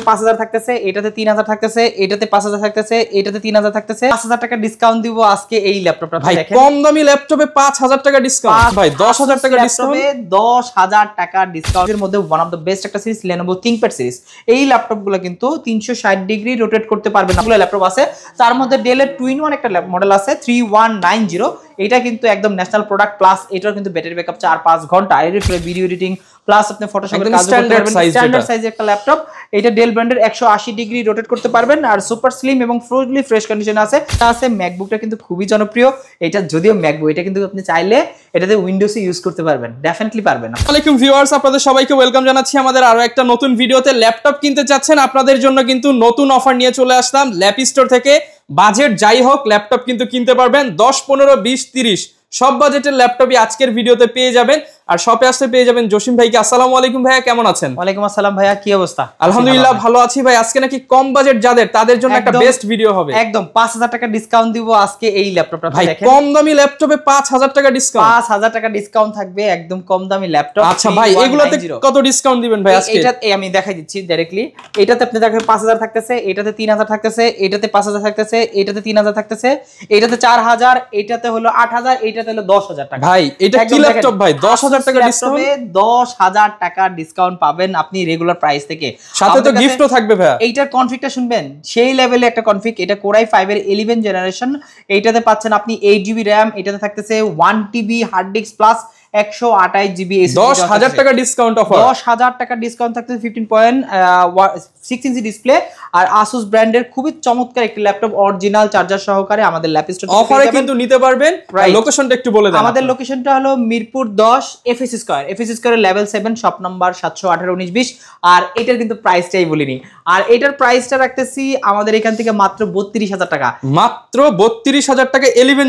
5000 থাকতেছে, এটাতে 3000 থাকতেছে, এটাতে 5000 থাকতেছে, এটাতে 3000 থাকতেছে। 5000 টাকা ডিসকাউন্ট দিব আজকে এই ল্যাপটপটা। ভাই কম দামি ল্যাপটপে 5000 টাকা ডিসকাউন্ট, ভাই 10000 টাকা ডিসকাউন্ট, 10000 টাকা ডিসকাউন্টের মধ্যে ওয়ান অফ দ্য বেস্ট একটা সিরিজ Lenovo ThinkPad সিরিজ। এই ল্যাপটপগুলো কিন্তু 360 ডিগ্রি রোটেট করতে পারবেন। আপনাগুলো ল্যাপটপ আছে, তার মধ্যে ডেলের 2-in-1 একটা মডেল আছে 3190। এটা কিন্তু একদম ন্যাশনাল প্রোডাক্ট, প্লাস এটাও কিন্তু ব্যাটারি ব্যাকআপ 4-5 ঘন্টা, এর ভিডিও এডিটিং প্লাস আপনি ফটোশপের কাজ করতে পারবেন। স্ট্যান্ডার্ড সাইজের একটা ল্যাপটপ, এটা ডেল ব্র্যান্ডের 180 ডিগ্রি রোটেট করতে পারবেন, আর সুপার স্লিম এবং ফুলি ফ্রেশ কন্ডিশনে আছে। আছে ম্যাকবুকটা কিন্তু খুবই জনপ্রিয়। এটা যদিও ম্যাকবুক, এটা কিন্তু আপনি চাইলে এটাতে উইন্ডোজে ইউজ করতে পারবেন, ডেফিনেটলি পারবেন। আসসালামু আলাইকুম ভিউয়ার্স, আপনাদের সবাইকে ওয়েলকাম জানাচ্ছি আমাদের আরো একটা নতুন ভিডিওতে। ল্যাপটপ কিনতে চাচ্ছেন, আপনাদের জন্য কিন্তু নতুন অফার নিয়ে চলে আসলাম ল্যাপ স্টোর থেকে। বাজেট যাই হোক, ল্যাপটপ কিন্তু কিনতে পারবেন 10, 15, 20, 30 সব বাজেটের ল্যাপটপই আজকের ভিডিওতে পেয়ে যাবেন। আর শপে আসতে পেয়ে যাবেন জসিম ভাইকে। আসসালামু আলাইকুম ভাইয়া, কেমন আছেন? ওয়ালাইকুম আসসালাম ভাইয়া, কি অবস্থা? আলহামদুলিল্লাহ ভালো আছি ভাই। আজকে নাকি কম বাজেট যাদের, তাদের জন্য একটা বেস্ট ভিডিও হবে। একদম 5000 টাকা ডিসকাউন্ট দিব আজকে এই ল্যাপটপটা। ভাই কম দামি ল্যাপটপে 5000 টাকা ডিসকাউন্ট, 5000 টাকা ডিসকাউন্ট থাকবে, একদম কম দামি ল্যাপটপ। আচ্ছা ভাই, এগুলাতে কত ডিসকাউন্ট দিবেন ভাই আজকে? এটা আমি দেখাই দিচ্ছি ডাইরেক্টলি। এটাতে আপনি দেখেন 5000 থাকতেছে, এটাতে 3000 থাকতেছে, এটাতে 5000 থাকতেছে, এটাতে 3000 থাকতেছে, এটাতে 4000, এটাতে হলো 8000, এটাতে হলো 10000 টাকা। ভাই এটা কি ল্যাপটপ ভাই? 10000 টাকা ডিসকাউন্ট, 10000 টাকা ডিসকাউন্ট পাবেন আপনি রেগুলার প্রাইস থেকে। সাথে তো গিফটও থাকবে ভাই। এইটার কনফিগটা শুনবেন, সেই লেভেলে একটা কনফিগ। এটা Core i5 এর 11 জেনারেশন। এইটাতে পাচ্ছেন আপনি 8GB RAM, এটাতে থাকতেছে 1TB hard disk plus 128GB SSD। 10000 টাকা ডিসকাউন্ট অফার, 10000 টাকা ডিসকাউন্ট থাকতেছে, 15.6 ইঞ্চি ডিসপ্লে আর Asus ব্র্যান্ডের খুবই চমৎকার একটি ল্যাপটপ, অরিজিনাল চার্জার সহকারে আমাদের ল্যাপ স্টোর অফারে কিন্তু নিতে পারবেন। লোকেশনটা একটু বলে দেন। আমাদের লোকেশনটা হলো মিরপুর 10 FS স্কয়ার। FS স্কয়ারের লেভেল 7, শপ নাম্বার 718-19-20। আর এটার কিন্তু প্রাইসটাই বলিনি, আর এটার প্রাইসটা রাখতেছি আমাদের এখান থেকে মাত্র 32000 টাকা। মাত্র 32000 টাকা 11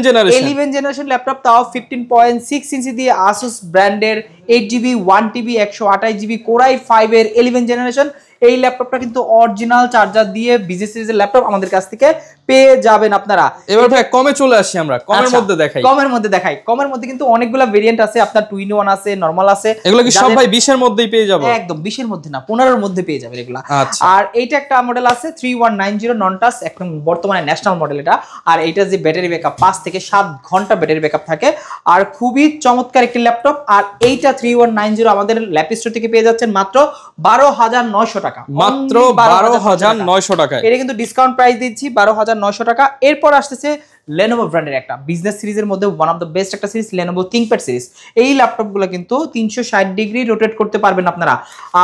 জেনারেশন ল্যাপটপ, তাও 15.6 ইঞ্চি দিয়ে Asus ব্র্যান্ডের 8GB 1TB 128GB Core i5 এর 11 জেনারেশন। এই ল্যাপটপটা কিন্তু অরিজিনাল চার্জার দিয়ে বিজনেস সিরিজের ল্যাপটপ আমাদের কাছ থেকে পেয়ে যাবেন আপনারা। এবার ভাই কমে চলে আসি আমরা, কমের মধ্যে দেখাই। কমের মধ্যে কিন্তু অনেকগুলো ভেরিয়েন্ট আছে, আপনার 2-in-1 আছে, নরমাল আছে। এগুলো কি সব ভাই 20 এর মধ্যেই পেয়ে যাবো? একদম 20 এর মধ্যে না, 15 এর মধ্যে পেয়ে যাবেন এগুলা। আচ্ছা। আর এইটা একটা মডেল আছে 3190 নন টাচ, একদম বর্তমানে ন্যাশনাল মডেল এটা। আর এইটা যে ব্যাটারি ব্যাকআপ 5 থেকে 7 ঘন্টা ব্যাটারি ব্যাকআপ থাকে, আর খুবই চমৎকার একটি ল্যাপটপ। আর এইটা 3190 আমাদের ল্যাপ স্টোর থেকে পেয়ে যাচ্ছেন মাত্র 12900 টাকা। মাত্র 12900 টাকা। এটা কিন্তু ডিসকাউন্ট প্রাইস দিচ্ছি 12900 টাকা। এরপর আসতেছে Lenovo ব্র্যান্ডের একটা বিজনেস সিরিজের মধ্যে ওয়ান অফ দ্য বেস্ট একটা সিরিজ Lenovo ThinkPad সিরিজ। এই ল্যাপটপগুলো কিন্তু 360 ডিগ্রি রোটেট করতে পারবেন আপনারা।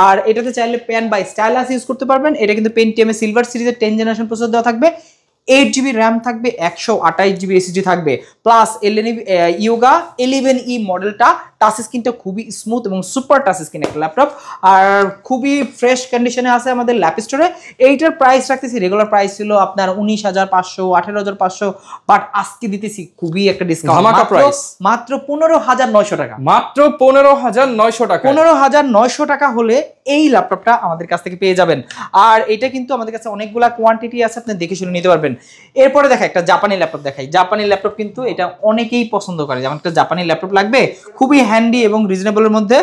আর এটাতে চাইলে পেন বা স্টাইলাস ইউজ করতে পারবেন। এটা কিন্তু Pentium এর সিলভার সিরিজের 10 জেনারেশন প্রসেসর দেওয়া থাকবে, 8GB RAM থাকবে, 128GB SSD থাকবে, প্লাস Yoga 11E মডেলটা। টাচ স্ক্রিনটা খুবই স্মুথ এবং সুপার টাচ স্ক্রিন একটা ল্যাপটপ, আর খুবই ফ্রেশ কন্ডিশনে আছে আমাদের ল্যাপ স্টোরে। এইটার প্রাইস রাখতেছি, রেগুলার প্রাইস ছিল আপনার 19500, 18500, বাট আজকে দিতেছি খুবই একটা ডিসকাউন্ট, মাত্র 15900 টাকা। মাত্র 15900 টাকা। 15900 টাকা হলে এই ল্যাপটপটা আমাদের কাছ থেকে পেয়ে যাবেন। আর এটা কিন্তু আমাদের কাছে অনেকগুলা কোয়ান্টিটি আছে, আপনি দেখে শুনে নিতে পারবেন। এরপরে দেখা একটা জাপানি ল্যাপটপ দেখাই। জাপানি ল্যাপটপ কিন্তু এটা অনেকেই পছন্দ করে, যেমন একটা জাপানি ল্যাপটপ লাগবে খুবই হ্যান্ডি এবং রিজনেবলের মধ্যে।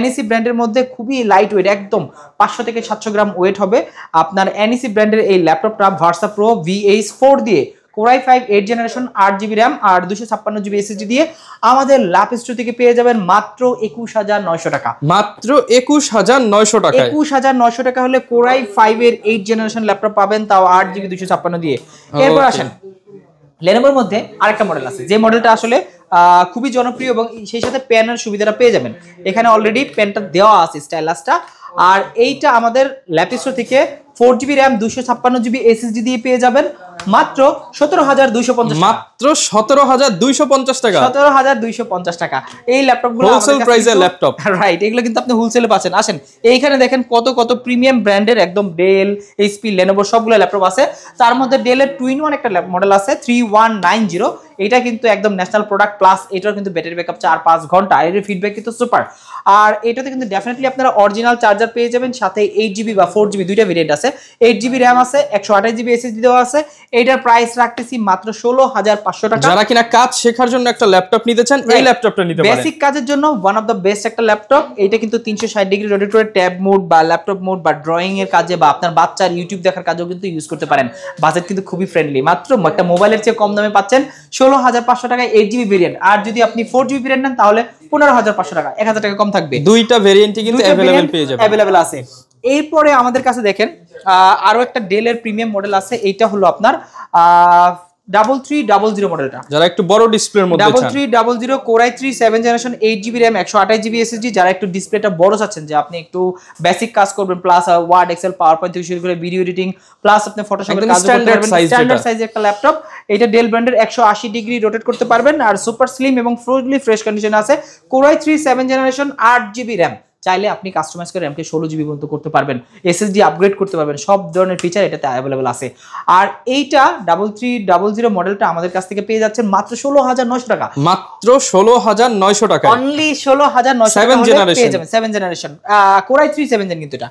NEC ব্র্যান্ডের মধ্যে খুবই লাইট ওয়েট, একদম 500 থেকে 700 গ্রাম ওয়েট হবে আপনার। NEC ব্র্যান্ডের এই ল্যাপটপটা Versa Pro VH4 দিয়ে Core i5 8 generation 8GB RAM আর 256GB SSD দিয়ে আমাদের ল্যাপ স্টোর থেকে পেয়ে যাবেন মাত্র 21900 টাকা। মাত্র 21900 টাকা। 21900 টাকা হলে Core i5 এর 8 জেনারেশন ল্যাপটপ পাবেন, তাও 8GB 256 দিয়ে। এরপর আসেন Lenovoর মধ্যে আরেকটা মডেল আছে, যে মডেলটা আসলে খুবই জনপ্রিয় এবং সেই সাথে পেনের সুবিধাটা পেয়ে যাবেন। এখানে অলরেডি পেনটা দেওয়া আছে, স্টাইলাসটা। আর এইটা আমাদের ল্যাপ স্টোর থেকে 4GB RAM 256GB SSD দিয়ে পেয়ে যাবেন মাত্র 17250 টাকা। মাত্র 17250 টাকা। 17250 টাকা। এই ল্যাপটপগুলো হোলসেল প্রাইসে ল্যাপটপ, রাইট, এগুলো কিন্তু আপনি হোলসেলে পাচ্ছেন। আসেন এইখানে দেখেন কত কত প্রিমিয়াম ব্র্যান্ডের একদম ডেল, HP, Lenovo সবগুলো ল্যাপটপ আছে। তার মধ্যে ডেলের 2-in-1 একটা মডেল আছে 3190। এটা কিন্তু একদম ন্যাশনাল প্রোডাক্ট, প্লাস এটার কিন্তু ব্যাটারি ব্যাকআপ 4-5 ঘন্টা, এর ফিডব্যাক কিন্তু সুপার। আর এটাতে কিন্তু ডেফিনেটলি আপনারা অরিজিনাল চার্জার পেয়ে যাবেন, সাথে 8GB বা 4GB দুইটা ভেরিয়েন্ট আছে, 8GB র্যাম আছে, 128GB SSD দেওয়া আছে। এইটার প্রাইস রাখতেছি মাত্র 16,500 টাকা। যারা কিনা কাজ শেখার জন্য একটা ল্যাপটপ নিতে চান, এই ল্যাপটপটা নিতে পারেন। বেসিক কাজের জন্য ওয়ান অফ দ্য বেস্ট একটা ল্যাপটপ। এটা কিন্তু 360 ডিগ্রি রোটেট করে ট্যাব মোড বা ল্যাপটপ মোড বা ড্রয়িং এর কাজে বা আপনার বাচ্চার ইউটিউব দেখার কাজেও কিন্তু ইউজ করতে পারেন। বাজেট কিন্তু খুবই ফ্রেন্ডলি, মাত্র একটা মোবাইলের চেয়ে কম দামে পাচ্ছেন 16,500 টাকায় 8GB ভেরিয়েন্ট। আর যদি আপনি 4GB ভেরিয়েন্ট নেন তাহলে 15,500 টাকা, 1,000 টাকা কম থাকবে। দুইটা ভেরিয়েন্টই কিন্তু अवेलेबल পেয়ে যাবেন, अवेलेबल আছে। এরপরে আমাদের কাছে দেখেন আরো একটা ডেলের প্রিমিয়াম মডেল আছে, এইটা হলো আপনার 3300 মডেলটা, যারা একটু বড় ডিসপ্লের মধ্যে চান। 3300 Core i3 7th generation 8GB RAM 128GB SSD। যারা একটু ডিসপ্লেটা বড় চাচ্ছেন, যে আপনি একটু বেসিক কাজ করবেন, plus Word Excel PowerPoint থেকে শুরু করে ভিডিও এডিটিং, প্লাস আপনি ফটোশপের কাজ করতে পারবেন, স্ট্যান্ডার্ড সাইজের একটা ল্যাপটপ। এটা ডেল ব্র্যান্ডের 180 ডিগ্রি রোটেট করতে পারবেন, আর সুপার স্লিম এবং ফুলি ফ্রেশ কন্ডিশন আছে। Core i3 7th generation 8GB RAM, চাইলে আপনি কাস্টমাইজ করে র্যামকে 16GB পর্যন্ত করতে পারবেন, এসএসডি আপগ্রেড করতে পারবেন, সব ধরনের ফিচার এটাতে अवेलेबल আছে। আর এইটা 3300 মডেলটা আমাদের কাছ থেকে পেয়ে যাচ্ছেন মাত্র 16,900 টাকা, মাত্র 16,900 টাকা, অনলি 16,900 টাকা পেয়ে যাবেন। 7th generation Core i3 7th gen কিন্তু এটা।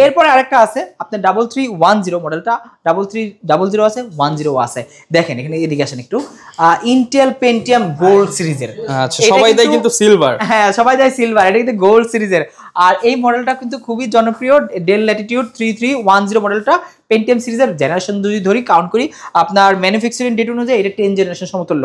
এরপর আরেকটা আছে আপনার 3310 মডেলটা, 3300 আছে, 10 আছে। দেখেন এখানে এদিকে আসেন একটু, ইন্টেল পেন্টিয়াম গোল্ড সিরিজের। আচ্ছা, সবাই দেয় কিন্তু সিলভার। হ্যাঁ, সবাই দেয় সিলভার, এটা কিন্তু গোল্ড সিরিজের। আর এই মডেলটা কিন্তু খুবই জনপ্রিয়, ডেল ল্যাটিটিউড 3310 মডেলটা পেন্টিয়াম সিরিজের জেনারেশন যদি ধরি কাউন্ট করি, আপনার ম্যানুফ্যাকচারিং ডেট অনুযায়ী এটা 10 জেনারেশন সমতুল্য।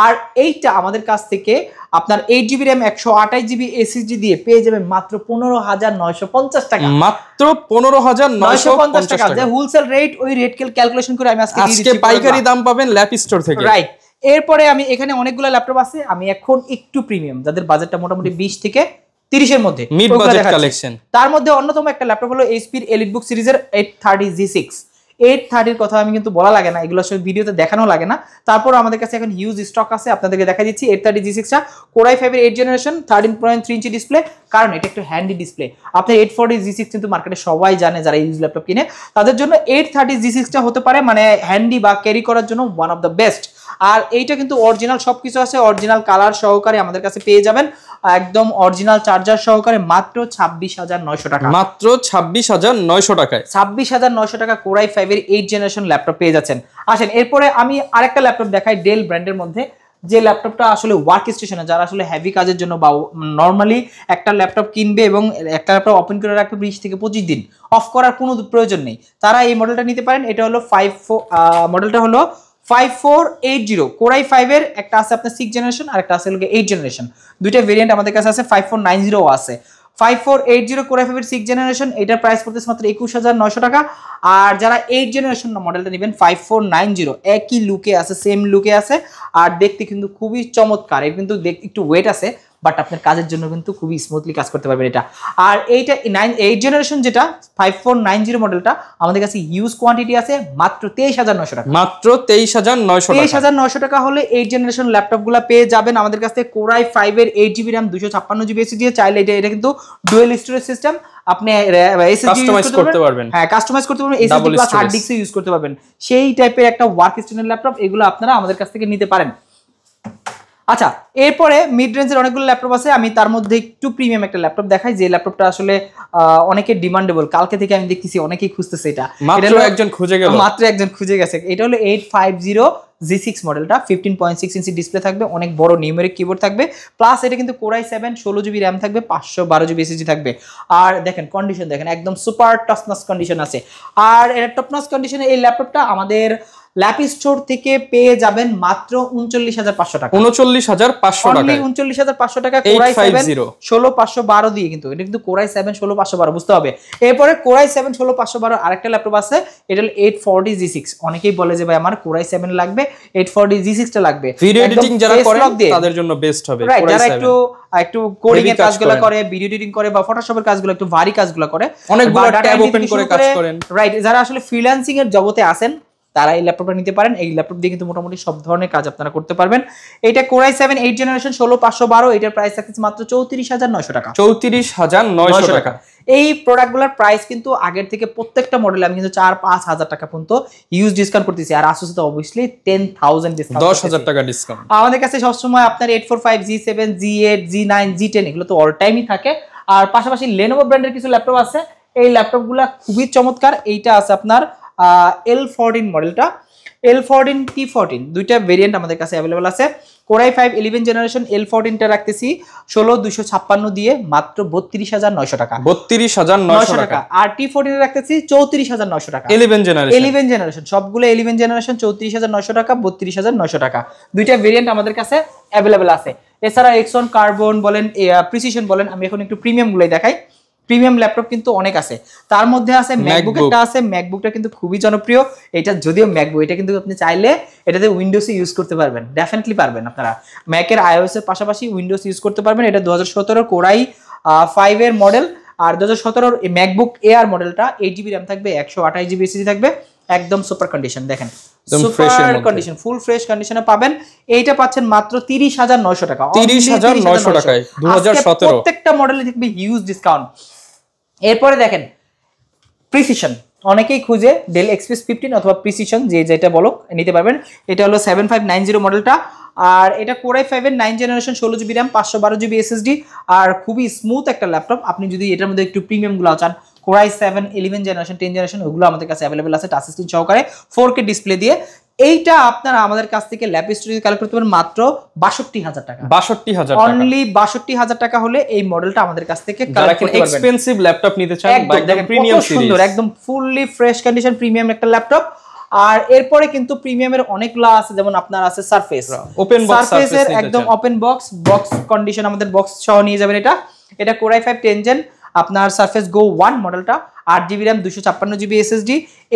আর এইটা আমাদের কাছ থেকে আপনার 8GB RAM 128GB SSD দিয়ে পেয়ে যাবেন মাত্র 15,950 টাকা, মাত্র 15,950 টাকা। যে হোলসেল রেট, ওই রেট ক্যালকুলেশন করে আমি আজকে দিয়ে দিচ্ছি, পাইকারি দাম পাবেন ল্যাপ স্টোর থেকে, রাইট। এরপরে আমি এখানে অনেকগুলো ল্যাপটপ আছে, আমি এখন একটু প্রিমিয়াম, যাদের বাজেটটা মোটামুটি 20 থেকে 30 এর মধ্যে, মিড বাজেট কালেকশন। তার মধ্যে অন্যতম একটা ল্যাপটপ হলো এইচপির এলিটবুক সিরিজের 830G6। 830 কথা আমি কিন্তু বলা লাগে না, এগুলো আসলে ভিডিওতে দেখানো লাগে না, তারপর আমাদের কাছে এখন হিউজ স্টক আছে, আপনাদেরকে দেখা দিচ্ছি। 830G6 টা Core i5 এর 8th জেনারেশন 13.3 ইঞ্চি ডিসপ্লে, কারণ এটা একটু হ্যান্ডি ডিসপ্লে। আপনার 840G6 কিন্তু মার্কেটে সবাই জানে, যারা ইউজ ল্যাপটপ কিনে তাদের জন্য 830G6 টা হতে পারে মানে হ্যান্ডি বা ক্যারি করার জন্য ওয়ান অফ দ্য বেস্ট। আর এইটা কিন্তু অরিজিনাল সবকিছু আছে, অরিজিনাল কালার সহকারে আমাদের কাছে পেয়ে যাবেন, একদম অরিজিনাল চার্জার সহকারে মাত্র 26,900 টাকা, মাত্র 26,900 টাকায় 26,900 টাকা Core i5 এর 8th জেনারেশন ল্যাপটপ পেয়ে যাচ্ছেন। আসেন এরপরে আমি আরেকটা ল্যাপটপ দেখাই ডেল ব্র্যান্ডের মধ্যে, যে ল্যাপটপটা আসলে ওয়ার্ক স্টেশনে, যারা আসলে হেভি কাজের জন্য বা নর্মালি একটা ল্যাপটপ কিনবে এবং একটা ল্যাপটপ ওপেন করে রাখবে 20 থেকে 25 দিন, অফ করার কোনো প্রয়োজন নেই, তারা এই মডেলটা নিতে পারেন। এটা হলো মডেলটা হলো 5480 Core i5 এর একটা আছে আপনার 6th জেনারেশন, আর একটা আছে 8th জেনারেশন, দুইটা ভেরিয়েন্ট আমাদের কাছে আছে। 5490 আছে, 5480 Core i5 এর 6th জেনারেশন, এটার প্রাইস পড়তেছে মাত্র 21,900 টাকা। আর যারা 8th জেনারেশন মডেলটা নেবেন 5490, একই লুকে আছে, সেম লুকে আছে, আর দেখতে কিন্তু খুবই চমৎকার, এর কিন্তু একটু ওয়েট আছে, বাট আপনার কাজের জন্য কিন্তু খুবই স্মুথলি কাজ করতে পারবেন এটা। আর এইটা 8th জেনারেশন যেটা 5490 মডেলটা, আমাদের কাছে হিউজ কোয়ান্টিটি আছে, মাত্র 23,900 টাকা, মাত্র 23,900 টাকা হলে 8th জেনারেশন ল্যাপটপগুলো পেয়ে যাবেন আমাদের কাছে। Core i5 এর 8GB RAM 256GB SSD দিয়ে চাইলে এটা কিন্তু ডুয়াল স্টোরেজ সিস্টেম, আপনি এসএসডি ইউজ করতে পারবেন, হ্যাঁ কাস্টমাইজ করতে পারবেন, SSD plus hard disk use করতে পারবেন, সেই টাইপের একটা ওয়ার্ক স্টেশনের ল্যাপটপ, এগুলো আপনারা আমাদের কাছ থেকে নিতে পারেন। আচ্ছা, এরপরে মিড রেঞ্জের অনেকগুলো ল্যাপটপ আছে, আমি তার মধ্যে একটু প্রিমিয়াম একটা ল্যাপটপ দেখাই, যে ল্যাপটপটা আসলে অনেকে ডিমান্ডেবল, কালকে থেকে আমি দেখতেছি অনেকেই খুঁজতেছে, এটা মাত্র একজন খুঁজে গেছে। এটা হলো 850G6 মডেলটা, 15.6 ইঞ্চি ডিসপ্লে থাকবে, অনেক বড় নিউমেরিক কিবোর্ড থাকবে, প্লাস এটা কিন্তু Core i7 16GB RAM থাকবে, 512GB SSD থাকবে। আর দেখেন কন্ডিশন দেখেন, একদম সুপার টপনচ কন্ডিশন আছে। আর এটা টপনচ কন্ডিশনে এই ল্যাপটপটা আমাদের ল্যাপ স্টোর থেকে পেয়ে যাবেন মাত্র 39,500 টাকা, 39,500 টাকা, 39,500 টাকা Core i7 16512 দিয়ে, কিন্তু এটা কিন্তু Core i7 16512 বুঝতে হবে। এরপরে Core i7 16512 আরেকটা ল্যাপটপ আছে, এটা হলো 840G6। অনেকেই বলে যে ভাই আমার Core i7 লাগবে, 840G6 টা লাগবে, ভিডিও এডিটিং যারা করে তাদের জন্য বেস্ট হবে। যারা একটু কোডিং এর কাজগুলো করে, ভিডিও এডিটিং করে বা ফটোশপের কাজগুলো, একটু ভারী কাজগুলো করে, অনেকগুলো ট্যাব ওপেন করে কাজ করেন, রাইট, যারা আসলে ফ্রিল্যান্সিং এর জগতে আছেন তারা এই ল্যাপটপটা নিতে পারেন। এই ল্যাপটপ দিয়ে কিন্তু মোটামুটি সব ধরনের কাজ আপনারা করতে পারবেন। এটা Core i7 8 জেনারেশন 16512, এটার প্রাইস থাকছে মাত্র 34900 টাকা। 34900 টাকা। এই প্রোডাক্টগুলোর প্রাইস কিন্তু আগের থেকে প্রত্যেকটা মডেলে আমি কিন্তু 4-5 হাজার টাকা পর্যন্ত ইউজ ডিসকাউন্ট করতেছি। আর Asus তো অবভিয়াসলি 10000 ডিসকাউন্ট, 10000 টাকা ডিসকাউন্ট। আমাদের কাছে সবসময় আপনার 845 G7 G8 G9 G10 এগুলো তো অল টাইমই থাকে। আর পাশাপাশি Lenovo ব্র্যান্ডের কিছু ল্যাপটপ আছে, এই ল্যাপটপগুলো খুবই চমৎকার। এইটা আছে আপনার L14 মডেলটা, L14 T14 দুইটা ভেরিয়েন্ট আমাদের কাছে অ্যাভেলেবল আছে। Core i5 11 জেনারেশন L14টা রাখতেছি 16256 দিয়ে মাত্র 32900 টাকা। 32900 টাকা। আর T14 এ রাখতেছি 34900 টাকা। 11 জেনারেশন সবগুলো 11 জেনারেশন 34900 টাকা, 32900 টাকা। দুইটা ভেরিয়েন্ট আমাদের কাছে অ্যাভেলেবল আছে। এছাড়া Exxon কার্বন বলেন, প্রিসিশন বলেন, আমি এখন একটু প্রিমিয়াম গুলোই দেখাই। প্রিমিয়াম ল্যাপটপ কিন্তু অনেক আছে, তার মধ্যে আছে ম্যাকবুক একটা আছে। ম্যাকবুকটা কিন্তু খুবই জনপ্রিয়। এটা যদিও ম্যাকবুক, এটা কিন্তু আপনি চাইলে এটাতে উইন্ডোজে ইউজ করতে পারবেন, ডেফিনেটলি পারবেন। আপনারা ম্যাকের আইওএস এর পাশাপাশি উইন্ডোজ ইউজ করতে পারবেন। এটা 2017 Core i5 এর মডেল। আর 2017 ম্যাকবুক এয়ার মডেলটা 8GB র্যাম থাকবে, 128GB SSD থাকবে, একদম সুপার কন্ডিশন। দেখেন সুপার কন্ডিশন, ফুল ফ্রেশ কন্ডিশনে পাবেন। এইটা পাচ্ছেন মাত্র 30900 টাকা। 30900 টাকায় 2017 প্রত্যেকটা মডেলে থাকবে হিউজ ডিসকাউন্ট। এরপরে দেখেন প্রিসিশন, অনেকেই খুঁজে ডেল এক্সপ্রেস 15 অথবা প্রিসিশন যে যেটা বলো নিতে পারবেন। এটা হলো 7590 মডেলটা। আর এটা Core i5 এর 9 generation 16GB RAM 512GB SSD। আর খুবই স্মুথ একটা ল্যাপটপ। আপনি যদি এটার মধ্যে একটু প্রিমিয়াম গুলো চান, Core i7 11 জেনারেশন 10 জেনারেশন ওগুলো আমাদের কাছে অ্যাভেলেবল আছে, টাচ স্ক্রিন সহকারে 4K ডিসপ্লে দিয়ে। এইটা আপনারা আমাদের কাছ থেকে ল্যাপ স্টোরেজ কালেক্ট করতে পারেন মাত্র 62000 টাকা। 62000 টাকা, অনলি 62000 টাকা হলে এই মডেলটা আমাদের কাছ থেকে কালেক্ট করতে পারবেন। এক্সপেন্সিভ ল্যাপটপ নিতে চান বা একদম প্রিমিয়াম সিরিজ, সুন্দর একদম ফুললি ফ্রেশ কন্ডিশন প্রিমিয়াম একটা ল্যাপটপ। আর এরপরে কিন্তু প্রিমিয়ামের অনেকগুলো আছে, যেমন আপনার আছে সারফেস, ওপেন বক্স সারফেসের একদম ওপেন বক্স কন্ডিশন, আমাদের বক্স সহ নিয়ে যাবেন। এটা Core i5 10 জেন আপনার সারফেস গো 1 মডেলটা, 8GB র্যাম 256GB SSD।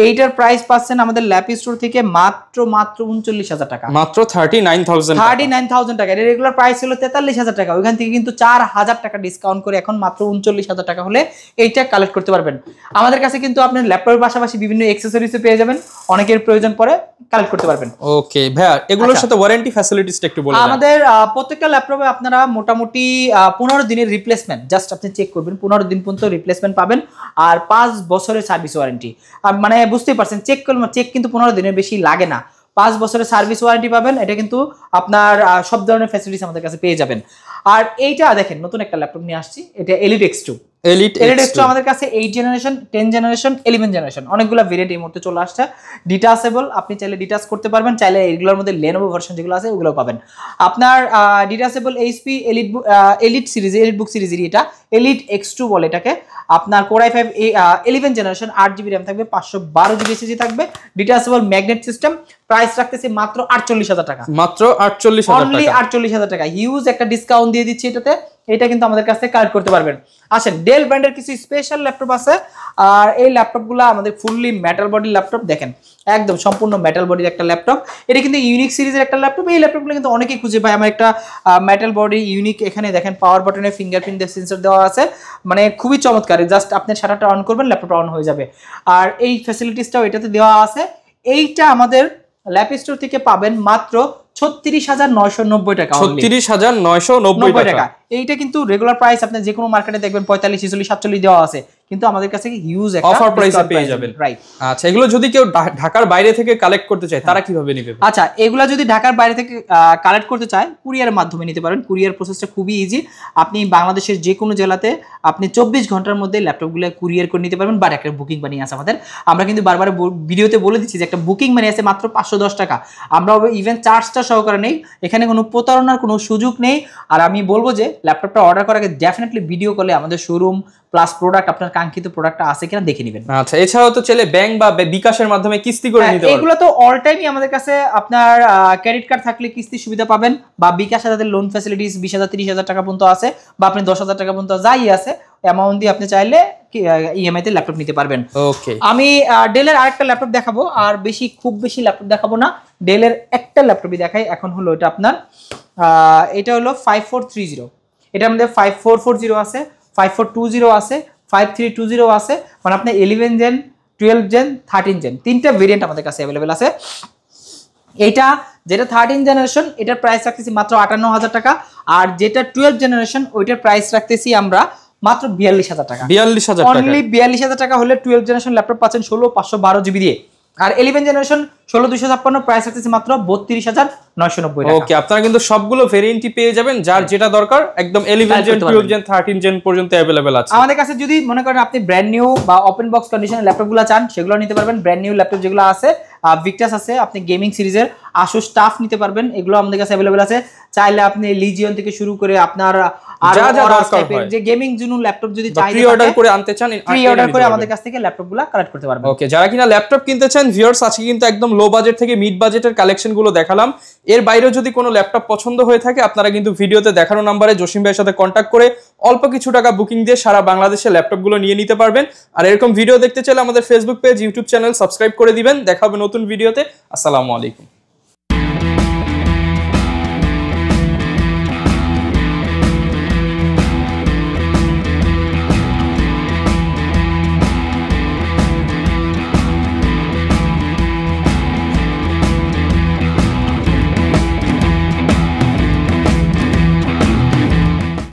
এইটার প্রাইস পাচ্ছেন আমাদের ল্যাপ স্টোর থেকে মাত্র 39000 টাকা, মাত্র 39000 টাকা। এর রেগুলার প্রাইস ছিল 43000 টাকা, ওইখান থেকে কিন্তু 4000 টাকা ডিসকাউন্ট করে এখন মাত্র 39000 টাকা হলে এইটা কালেক্ট করতে পারবেন। আমাদের কাছে কিন্তু আপনার ল্যাপটপের পাশাপাশি বিভিন্ন অ্যাকসেসরিজও পেয়ে যাবেন, অনেকের প্রয়োজন পড়ে কালেক্ট করতে পারবেন। ওকে ভাইয়া, এগুলোর সাথে ওয়ারেন্টি ফ্যাসিলিটিসটা একটু বলুন। আমাদের প্রত্যেকটা ল্যাপটপে আপনারা মোটামুটি 15 দিনের রিপ্লেসমেন্ট, জাস্ট আপনি চেক করবেন, 15 দিন পর্যন্ত রিপ্লেসমেন্ট পাবেন। আর 5 বছরের সার্ভিস ওয়ারেন্টি। মানে বুঝতেই পারছেন, চেক কিন্তু 15 দিনের বেশি লাগে না। 5 বছরের সার্ভিস ওয়ারেন্টি পাবেন। এটা কিন্তু আপনার সব ধরনের ফ্যাসিলিটিস আমাদের কাছে পেয়ে যাবেন। আর এইটা দেখেন নতুন একটা ল্যাপটপ নিয়ে আসছি, এটা Elite X2 আমাদের কাছে 8 জেনারেশন 10 জেনারেশন 11 জেনারেশন অনেকগুলো ভেরিয়েন্ট এই মুহূর্তে চলে আসছে। ডিটাচেবল, আপনি চাইলে ডিটাচ করতে পারবেন, চাইলে এগুলোর মধ্যে Lenovo ভার্সন যেগুলো আছে ওগুলো পাবেন। আপনার detachable HP Elite series, EliteBook সিরিজের এটা Elite X2 বলে এটাকে। আপনার Core i5 11 generation 8GB RAM থাকবে, 512GB SSD থাকবে, ডিটাচেবল ম্যাগনেট সিস্টেম। প্রাইস রাখতেছি মাত্র 48000 টাকা, মাত্র 48000 টাকা, অনলি 48000 টাকা। হিউজ একটা ডিসকাউন্ট দিয়ে দিচ্ছি এটাতে। এটা কিন্তু আমাদের কাছে কালেক্ট করতে পারবেন। আসেন, ডেল ব্র্যান্ডের কিছু স্পেশাল ল্যাপটপ আছে। আর এই ল্যাপটপগুলো আমাদের ফুললি মেটাল বডির ল্যাপটপ। দেখেন একদম সম্পূর্ণ মেটাল বডির একটা ল্যাপটপ। এটা কিন্তু ইউনিক সিরিজের একটা ল্যাপটপ। এই ল্যাপটপগুলো কিন্তু অনেকেই খুঁজে পায়, আমার একটা মেটাল বডি ইউনিক। এখানে দেখেন পাওয়ার বাটনে ফিঙ্গারপ্রিন্ট সেন্সর দেওয়া আছে, মানে খুবই চমৎকার। জাস্ট আপনি শাটারটা অন করবেন, ল্যাপটপটা অন হয়ে যাবে। আর এই ফ্যাসিলিটিসটাও এটাতে দেওয়া আছে। এইটা আমাদের ল্যাপ স্টোর থেকে পাবেন মাত্র 36990 টাকা, 36990 টাকা। এইটা কিন্তু রেগুলার প্রাইস আপনি যে কোনো মার্কেটে দেখবেন 45 46 47 দেওয়া আছে, কিন্তু আমাদের কাছে হিউজ একটা অফার প্রাইসে পেয়ে যাবেন। রাইট। আচ্ছা, এগুলো যদি কেউ ঢাকার বাইরে থেকে কালেক্ট করতে চায় তারা কিভাবে নেবে? আচ্ছা, এগুলা যদি ঢাকার বাইরে থেকে কালেক্ট করতে চায় কুরিয়ারের মাধ্যমে নিতে পারেন। কুরিয়ার প্রসেসটা খুবই ইজি। আপনি বাংলাদেশের যে কোনো জেলাতে আপনি 24 ঘন্টার মধ্যে ল্যাপটপগুলো কুরিয়ার করে নিতে পারবেন। বাট একটা বুকিং মানি আছে আমাদের, আমরা কিন্তু বারবার ভিডিওতে বলে দিচ্ছি যে একটা বুকিং মানি আছে মাত্র 510 টাকা। আমরা ইভেন চার্জটা সহকারে নেই, এখানে কোনো প্রতারণার কোনো সুযোগ নেই। আর আমি বলবো যে ল্যাপটপটা অর্ডার করার আগে ডেফিনেটলি ভিডিও কলে আমাদের শোরুম প্লাস প্রোডাক্ট, আপনার কাঙ্ক্ষিত প্রোডাক্টটা আছে কিনা দেখে নেবেন। আচ্ছা, এছাড়াও তো চাইলে ব্যাংক বা বিকাশের মাধ্যমে কিস্তি করে নিতে পারবেন। এগুলো তো অল টাইমই আমাদের কাছে আপনার ক্রেডিট কার্ড থাকলে কিস্তির সুবিধা পাবেন, বা বিকাশে তাদের লোন ফ্যাসিলিটিস 20000 30000 টাকা পর্যন্ত আছে, বা আপনি 10000 টাকা পর্যন্ত যাই আছে অ্যামাউন্ট দিয়ে আপনি চাইলে ইএমআই তে ল্যাপটপ নিতে পারবেন। ওকে, আমি ডেলের আরেকটা ল্যাপটপ দেখাবো, আর খুব বেশি ল্যাপটপ দেখাবো না, ডেলের একটা ল্যাপটপই দেখাই। এখন হলো এটা আপনার এটা হলো 5430, এটা আমাদের 5440 আছে, 5420 আছে, 5320 আছে। মানে আপনি 11 জেন 12 জেন 13 জেন তিনটা ভেরিয়েন্ট আমাদের কাছে অ্যাভেলেবেল আছে। এইটা যেটা 13 জেনারেশন এটার প্রাইস রাখতেছি মাত্র 58,000 টাকা, আর যেটা 12 জেনারেশন ওইটার প্রাইস রাখতেছি আমরা মাত্র 42,000 টাকা। 42,000 টাকা, অনলি 42,000 টাকা হলে 12 জেনারেশন ল্যাপটপ পাচ্ছেন 16,512 জিবি দিয়ে। আর 11 জেনারেশন 16,256 প্রাইস রাখতেছি মাত্র 32,990 টাকা। ওকে, আপনারা কিন্তু সবগুলো ভেরিয়েন্টই পেয়ে যাবেন, যার যেটা দরকার একদম 11 জেন 12 জেন 13 জেন পর্যন্ত अवेलेबल আছে আমাদের কাছে। যদি মনে করেন আপনি ব্র্যান্ড নিউ বা ওপেন বক্স কন্ডিশনের ল্যাপটপগুলো চান সেগুলো নিতে পারবেন। ব্র্যান্ড নিউ ল্যাপটপ যেগুলো আছে ভিক্টাস আছে, আপনি গেমিং সিরিজের আসুস টাফ নিতে পারবেন, এগুলো আমাদের কাছে अवेलेबल আছে। চাইলে আপনি লিজিয়ন থেকে শুরু করে আপনার যা যা দরকার হয় যে গেমিং জুন ল্যাপটপ যদি চাই প্রি অর্ডার করে আনতে চান, প্রি অর্ডার করে আমাদের কাছ থেকে ল্যাপটপগুলো কালেক্ট করতে পারবেন। ওকে, যারা কিনা ল্যাপটপ কিনতে চান ভিউয়ার্স, আজকে কিন্তু একদম লো বাজেট থেকে মিড বাজেটের কালেকশন গুলো দেখালাম। এর বাইরেও যদি কোনো ল্যাপটপ পছন্দ হয়ে থাকে আপনারা কিন্তু ভিডিওতে দেখানো নম্বরে জসিম ভাইয়ের সাথে কন্ট্যাক্ট করে অল্প কিছু টাকা বুকিং দিয়ে সারা বাংলাদেশে ল্যাপটপ গুলো নিয়ে নিতে পারবেন। আর এরকম ভিডিও দেখতে চাইলে আমাদের Facebook page, YouTube channel subscribe করে দিবেন। দেখা হবে নতুন ভিডিওতে। আসসালামু আলাইকুম।